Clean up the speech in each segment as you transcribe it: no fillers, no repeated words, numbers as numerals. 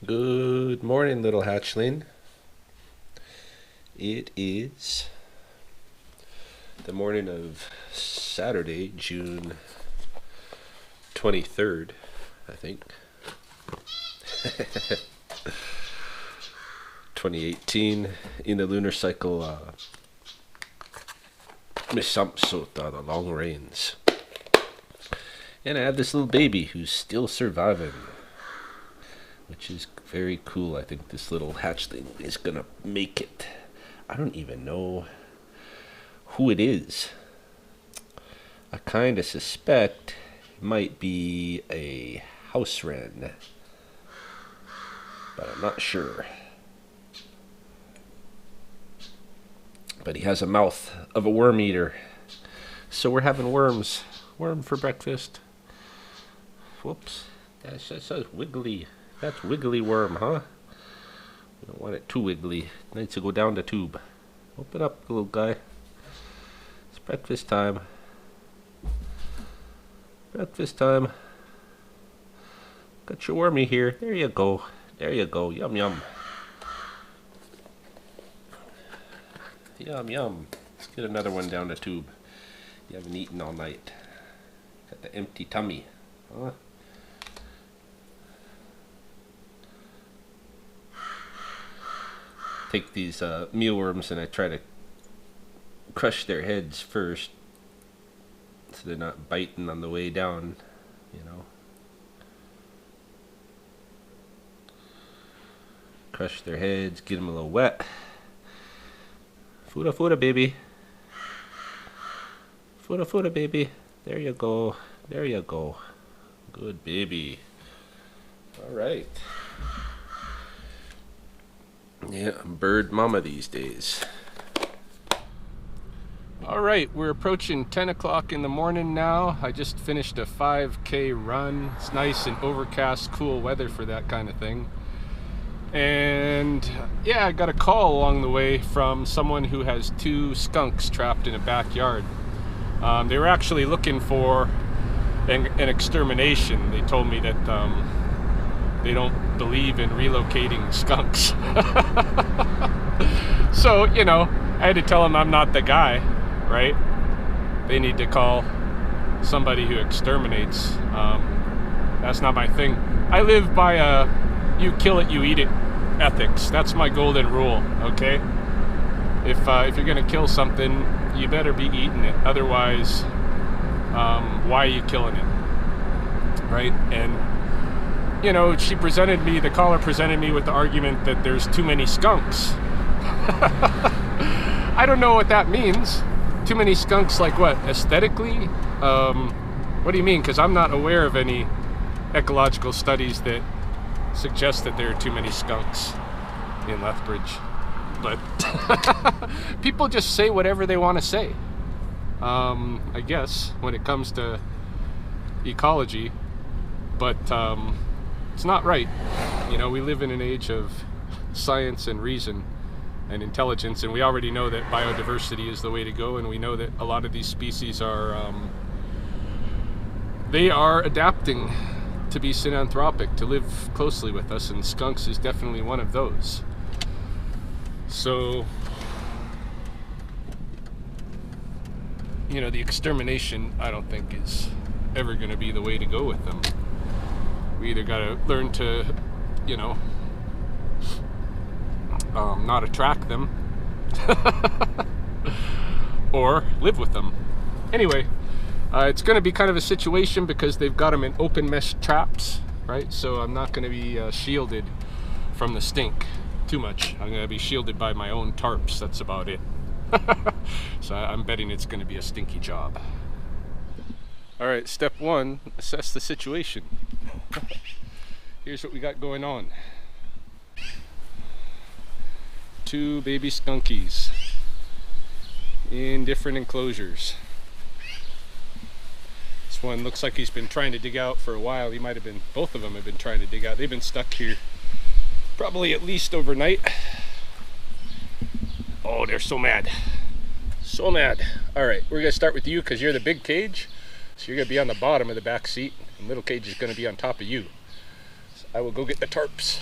Good morning, little hatchling. It is the morning of Saturday, June 23rd, I think. 2018 in the lunar cycle, Misampsota, the long rains. And I have this little baby who's still surviving, which is very cool. I think this little hatchling is gonna make it. I don't even know who it is. I kind of suspect it might be a house wren, but I'm not sure. But he has a mouth of a worm eater, so we're having worms. Worm for breakfast. Whoops, that's so wiggly. That's wiggly worm, huh? We don't want it too wiggly. It needs to go down the tube. Open up, little guy. It's breakfast time. Breakfast time. Got your wormy here. There you go. There you go. Yum, yum. Yum, yum. Let's get another one down the tube. You haven't eaten all night. Got the empty tummy, huh? Take these mealworms and I try to crush their heads first so they're not biting on the way down, you know. Crush their heads, get them a little wet. Fuda fuda, baby. Fuda fuda, baby. There you go. There you go. Good baby. All right. Yeah, I'm bird mama these days. All right, we're approaching 10 o'clock in the morning now. I just finished a 5K run. It's nice and overcast, cool weather for that kind of thing. And yeah, I got a call along the way from someone who has 2 skunks trapped in a backyard. They were actually looking for an extermination. They told me that they don't believe in relocating skunks. So, you know, I had to tell them I'm not the guy, right? They need to call somebody who exterminates. That's not my thing. I live by a you kill it, you eat it ethics. That's my golden rule, okay? If you're gonna kill something, you better be eating it. Otherwise, why are you killing it, right? And you know, the caller presented me with the argument that there's too many skunks. I don't know what that means. Too many skunks, like what, aesthetically? What do you mean? Because I'm not aware of any ecological studies that suggest that there are too many skunks in Lethbridge. But people just say whatever they want to say. I guess, when it comes to ecology. But it's not right. You know, we live in an age of science and reason and intelligence, and we already know that biodiversity is the way to go, and we know that a lot of these species are they are adapting to be synanthropic, to live closely with us, and skunks is definitely one of those. So, you know, the extermination, I don't think, is ever going to be the way to go with them. We either got to learn to, you know, not attract them, or live with them. Anyway, it's going to be kind of a situation because they've got them in open mesh traps, right? So I'm not going to be shielded from the stink too much. I'm going to be shielded by my own tarps. That's about it. So I'm betting it's going to be a stinky job. All right, step 1, assess the situation. Here's what we got going on. 2 baby skunkies in different enclosures. This one looks like he's been trying to dig out for a while. He might have been, both of them have been trying to dig out. They've been stuck here probably at least overnight. Oh, they're so mad. So mad. All right, we're gonna start with you because you're the big cage. So you're gonna be on the bottom of the back seat, and little cage is gonna be on top of you. So I will go get the tarps.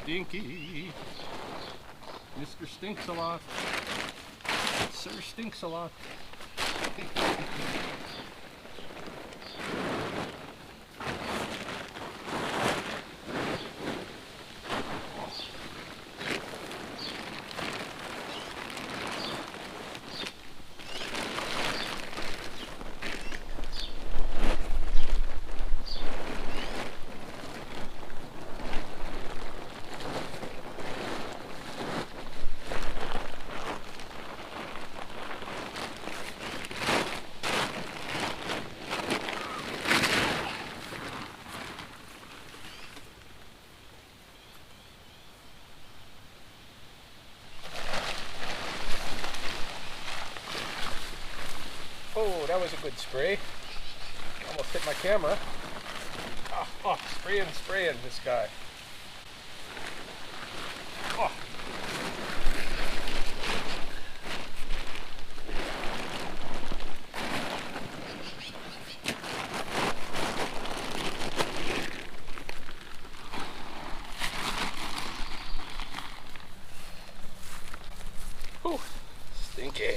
Stinky. Mr. Stinks a lot. Sir Stinks a lot. Oh, that was a good spray. Almost hit my camera. Oh, spraying this guy. Oh. Whew, stinky.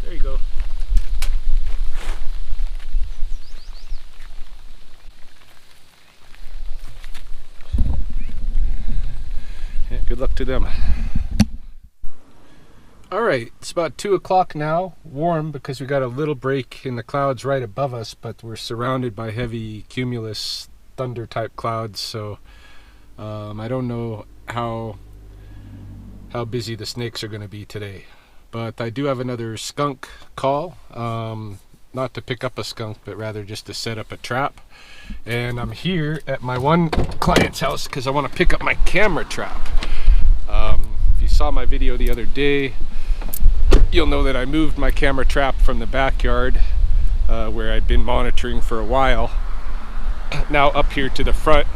There you go. Yeah, good luck to them. All right, it's about 2 o'clock now. Warm because we got a little break in the clouds right above us, but we're surrounded by heavy cumulus thunder type clouds. So I don't know how busy the snakes are going to be today. But I do have another skunk call, not to pick up a skunk, but rather just to set up a trap. And I'm here at my one client's house because I want to pick up my camera trap. If you saw my video the other day, you'll know that I moved my camera trap from the backyard, where I'd been monitoring for a while, now up here to the front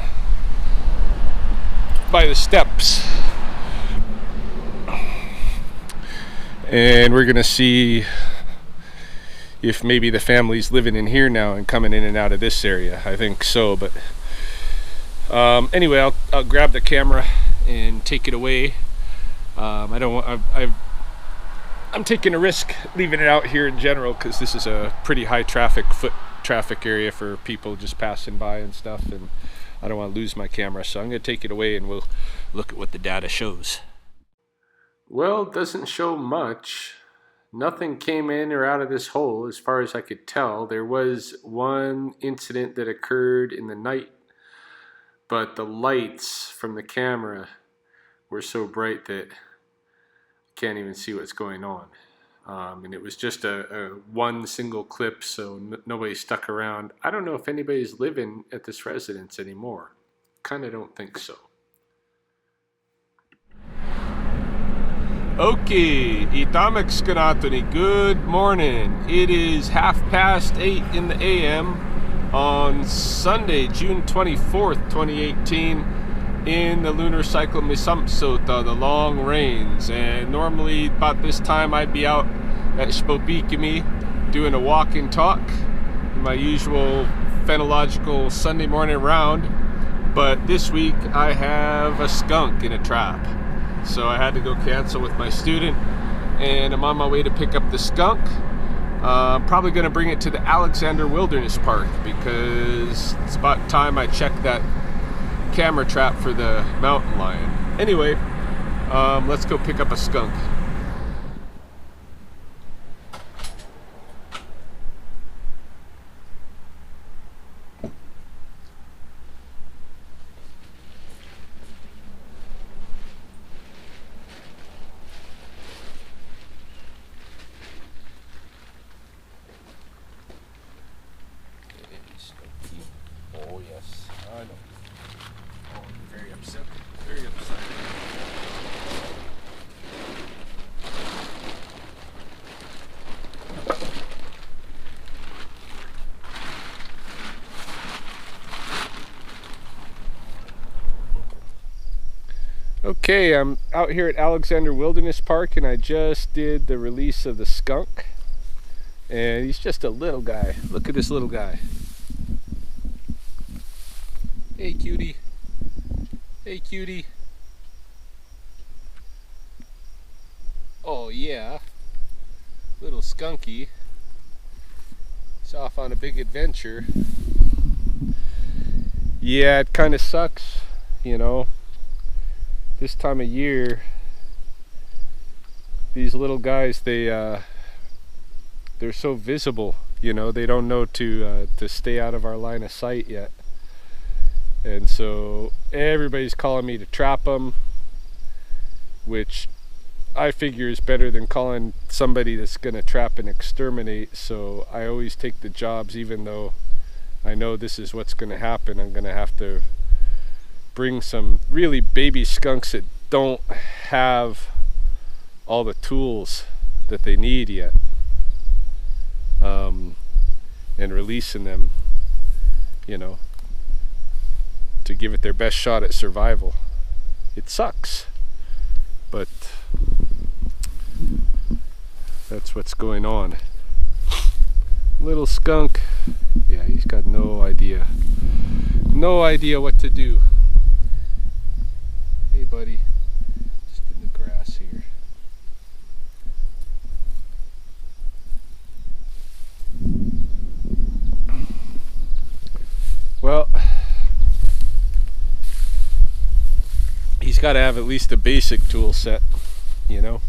by the steps. And we're gonna see if maybe the family's living in here now and coming in and out of this area. I think so, but anyway, I'll grab the camera and take it away. I'm taking a risk leaving it out here in general because this is a pretty high foot traffic area for people just passing by and stuff, and I don't want to lose my camera, so I'm gonna take it away and we'll look at what the data shows. Well, it doesn't show much. Nothing came in or out of this hole as far as I could tell. There was one incident that occurred in the night, but the lights from the camera were so bright that you can't even see what's going on. And it was just a one single clip, so nobody stuck around. I don't know if anybody's living at this residence anymore. Kind of don't think so. Okay, itamak skanatoni, good morning. It is 8:30 in the AM on Sunday, June 24th, 2018, in the lunar cycle Misamsota, the long rains. And normally about this time I'd be out at Spopikimi doing a walk and talk, my usual phenological Sunday morning round. But this week I have a skunk in a trap. So I had to go cancel with my student, and I'm on my way to pick up the skunk. I'm probably going to bring it to the Alexander Wilderness Park because it's about time I check that camera trap for the mountain lion. Anyway, let's go pick up a skunk. Oh yes, I know. Okay, I'm out here at Alexander Wilderness Park and I just did the release of the skunk. And he's just a little guy. Look at this little guy. Hey cutie. Hey cutie. Oh yeah. Little skunky. He's off on a big adventure. Yeah, it kind of sucks, you know. This time of year, these little guys, they're so visible, you know. They don't know to stay out of our line of sight yet, and so everybody's calling me to trap them, which I figure is better than calling somebody that's gonna trap and exterminate. So I always take the jobs, even though I know this is what's gonna happen. I'm gonna have to bring some really baby skunks that don't have all the tools that they need yet, and releasing them, you know, to give it their best shot at survival. It sucks, but that's what's going on. Little skunk, yeah, he's got no idea what to do. Hey buddy, just in the grass here. Well, he's got to have at least a basic tool set, you know,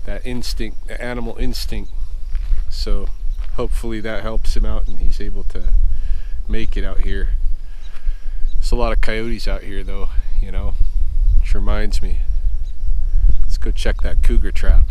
that instinct, the animal instinct. So hopefully that helps him out and he's able to make it out here. There's a lot of coyotes out here though, you know, which reminds me, let's go check that cougar trap.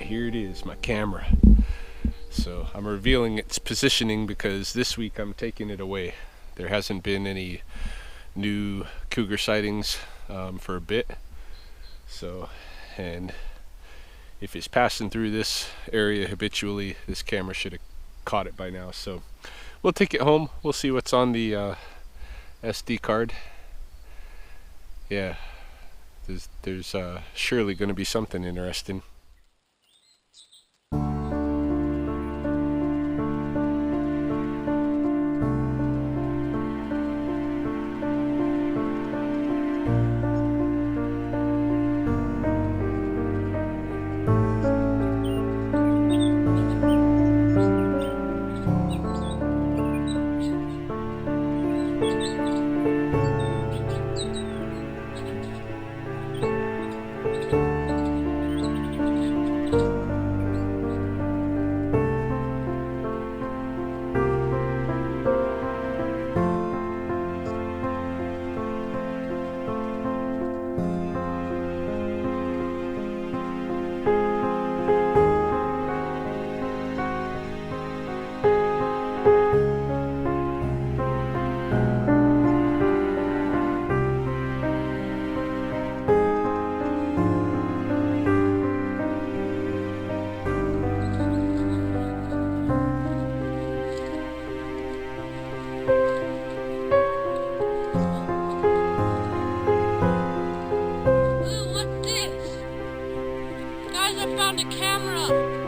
Here it is, my camera. So I'm revealing its positioning because this week I'm taking it away. There hasn't been any new cougar sightings for a bit. So, and if it's passing through this area habitually, this camera should have caught it by now. So we'll take it home. We'll see what's on the SD card. Yeah, there's surely going to be something interesting. found a camera.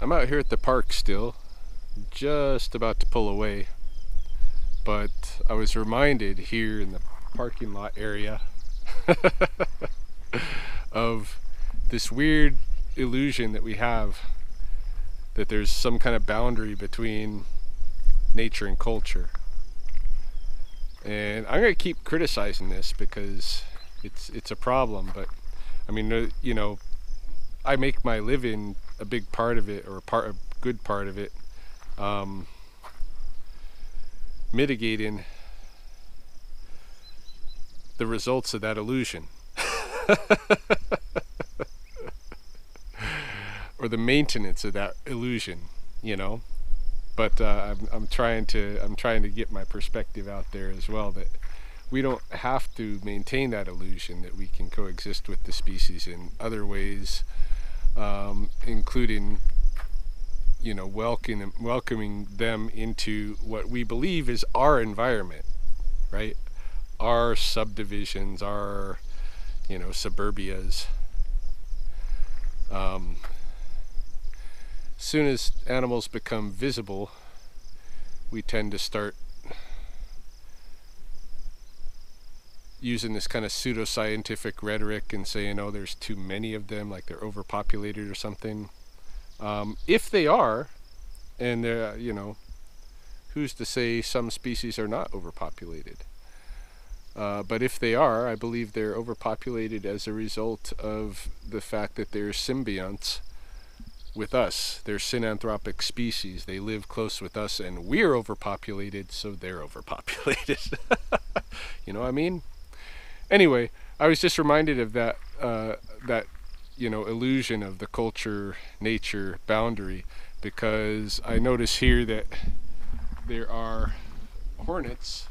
I'm out here at the park still, just about to pull away, but I was reminded here in the parking lot area of this weird illusion that we have that there's some kind of boundary between nature and culture. And I'm going to keep criticizing this because it's a problem, but I mean, you know, I make my living a big part of it, or a good part of it, mitigating the results of that illusion. Or the maintenance of that illusion, you know. But I'm trying to get my perspective out there as well, that we don't have to maintain that illusion, that we can coexist with the species in other ways, including, you know, welcoming them into what we believe is our environment, right? Our subdivisions, our, you know, suburbias. Soon as animals become visible, we tend to start using this kind of pseudoscientific rhetoric and saying, oh, there's too many of them, like they're overpopulated or something. If they are, and they're, you know, who's to say some species are not overpopulated? But if they are, I believe they're overpopulated as a result of the fact that they're symbionts with us. They're synanthropic species. They live close with us, and we're overpopulated, so they're overpopulated. You know what I mean? Anyway, I was just reminded of that, you know, illusion of the culture-nature boundary, because I notice here that there are hornets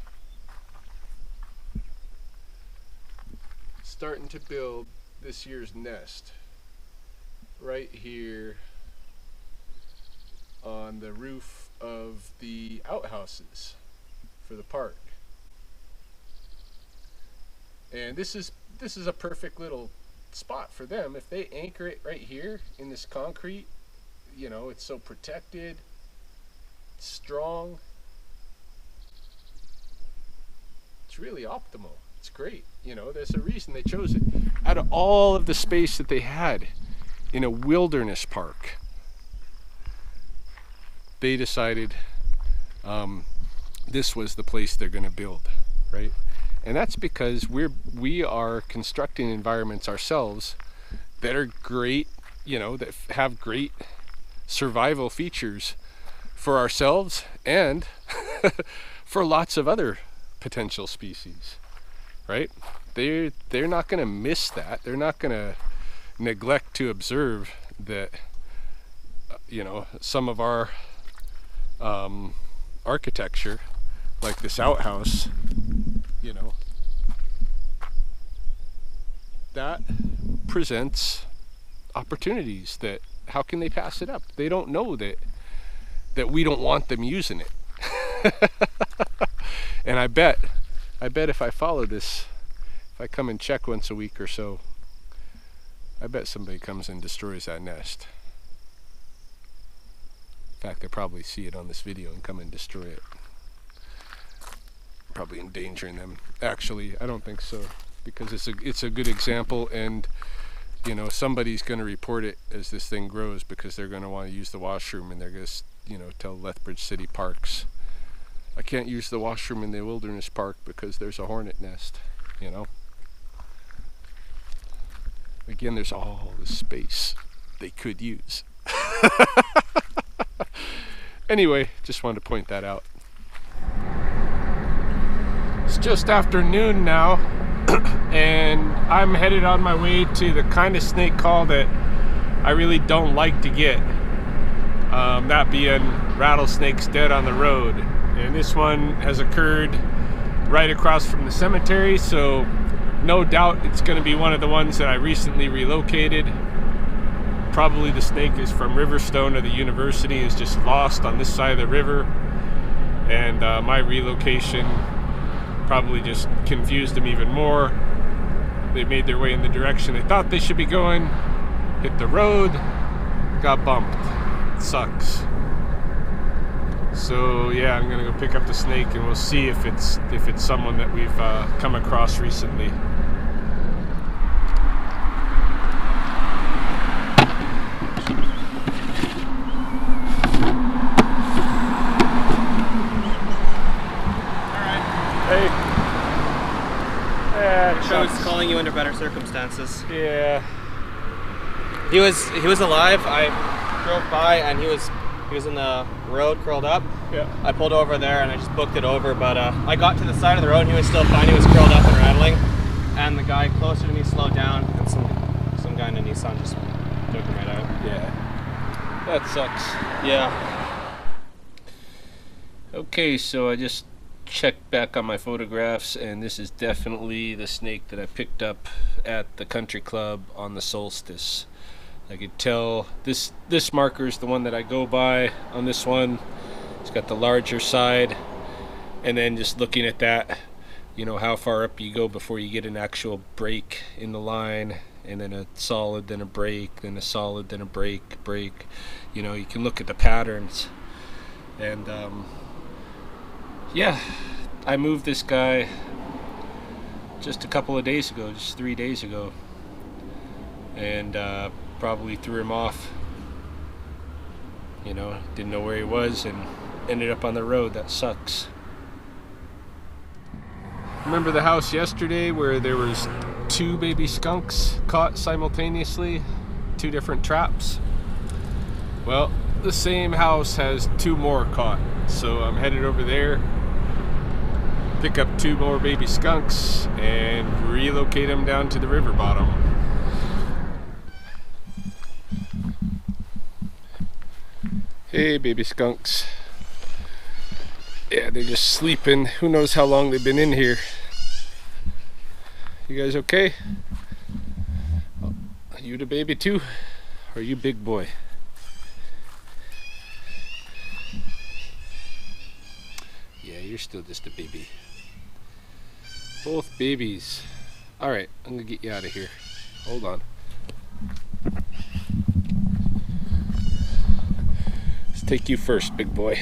starting to build this year's nest right here on the roof of the outhouses for the park. And this is a perfect little spot for them. If they anchor it right here in this concrete, you know, it's so protected, it's strong. It's really optimal. It's great. You know, there's a reason they chose it. Out of all of the space that they had in a wilderness park, they decided this was the place they're going to build, right? And that's because we are constructing environments ourselves that are great, you know, that have great survival features for ourselves and for lots of other potential species, right? They're not going to miss that. They're not going to neglect to observe that, you know, some of our architecture, like this outhouse, you know, that presents opportunities that, how can they pass it up? They don't know that we don't want them using it. And I bet if I follow this, if I come and check once a week or so, I bet somebody comes and destroys that nest. In fact, they'll probably see it on this video and come and destroy it. Probably endangering them. Actually, I don't think so, because it's a good example, and you know, somebody's going to report it as this thing grows, because they're going to want to use the washroom, and they're going to, you know, tell Lethbridge City Parks, I can't use the washroom in the wilderness park because there's a hornet nest, you know. Again, there's all this space they could use. Anyway, just wanted to point that out. It's just after noon now, and I'm headed on my way to the kind of snake call that I really don't like to get. That being rattlesnakes dead on the road. And this one has occurred right across from the cemetery, so no doubt it's going to be one of the ones that I recently relocated. Probably the snake is from Riverstone, or the university is just lost on this side of the river, and my relocation probably just confused them even more. They made their way in the direction they thought they should be going, hit the road, got bumped. It sucks. So yeah, I'm gonna go pick up the snake, and we'll see if it's someone that we've come across recently. I was calling you under better circumstances. Yeah. He was alive. I drove by and he was in the road, curled up. Yeah. I pulled over there and I just booked it over, but I got to the side of the road and he was still fine. He was curled up and rattling, and the guy closer to me slowed down, and some guy in a Nissan just took him right out. Yeah. That sucks. Yeah. Okay, so I just checked back on my photographs, and this is definitely the snake that I picked up at the country club on the solstice. I could tell this marker is the one that I go by on this one. It's got the larger side, and then just looking at that, you know, how far up you go before you get an actual break in the line, and then a solid, then a break, then a solid, then a break. You know, you can look at the patterns. And yeah, I moved this guy just a couple of days ago, just 3 days ago, and probably threw him off. You know, didn't know where he was and ended up on the road. That sucks. Remember the house yesterday where there was 2 baby skunks caught simultaneously, 2 different traps? Well, the same house has 2 more caught, so I'm headed over there, pick up 2 more baby skunks, and relocate them down to the river bottom. Hey, baby skunks. Yeah, they're just sleeping. Who knows how long they've been in here. You guys okay? Oh, are you the baby too? Or are you big boy? Yeah, you're still just a baby. Both babies. Alright, I'm gonna get you out of here. Hold on. Let's take you first, big boy.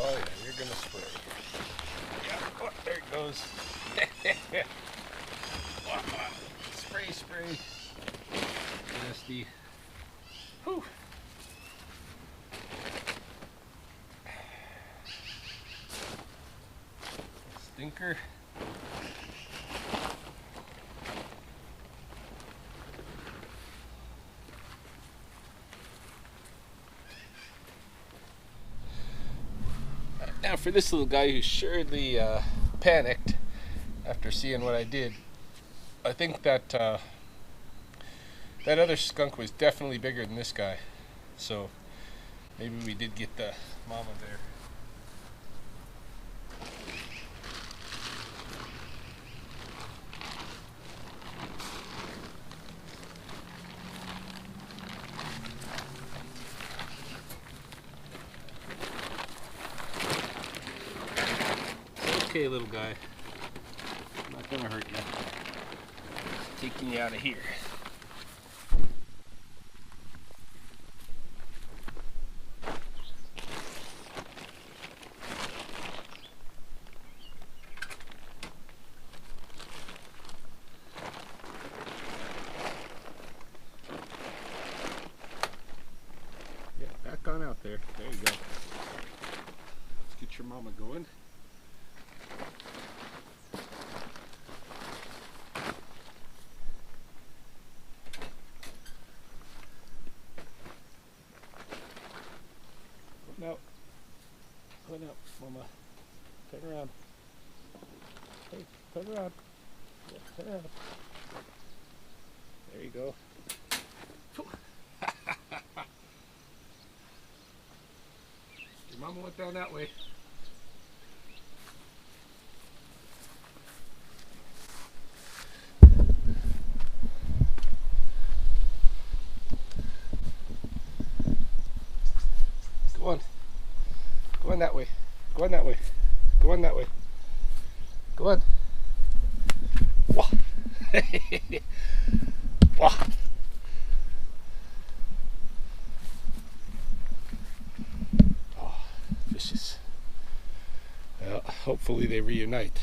Oh yeah, you're gonna spray. Yeah, oh, there it goes. Spray. Nasty. Whew. Stinker. Now for this little guy who surely panicked after seeing what I did, I think that that other skunk was definitely bigger than this guy, so maybe we did get the mama there. okay, little guy. I'm not gonna hurt you. Just taking you out of here. Yeah, back on out there. There you go. Let's get your mama going. No. Going out, mama. Turn around. Hey, turn around. Yeah, turn around. There you go. Your mama went down that way. Go on. Go on that way. Go on that way. Go on that way. Go on. Wah. Wah. Oh, vicious. Well, hopefully they reunite.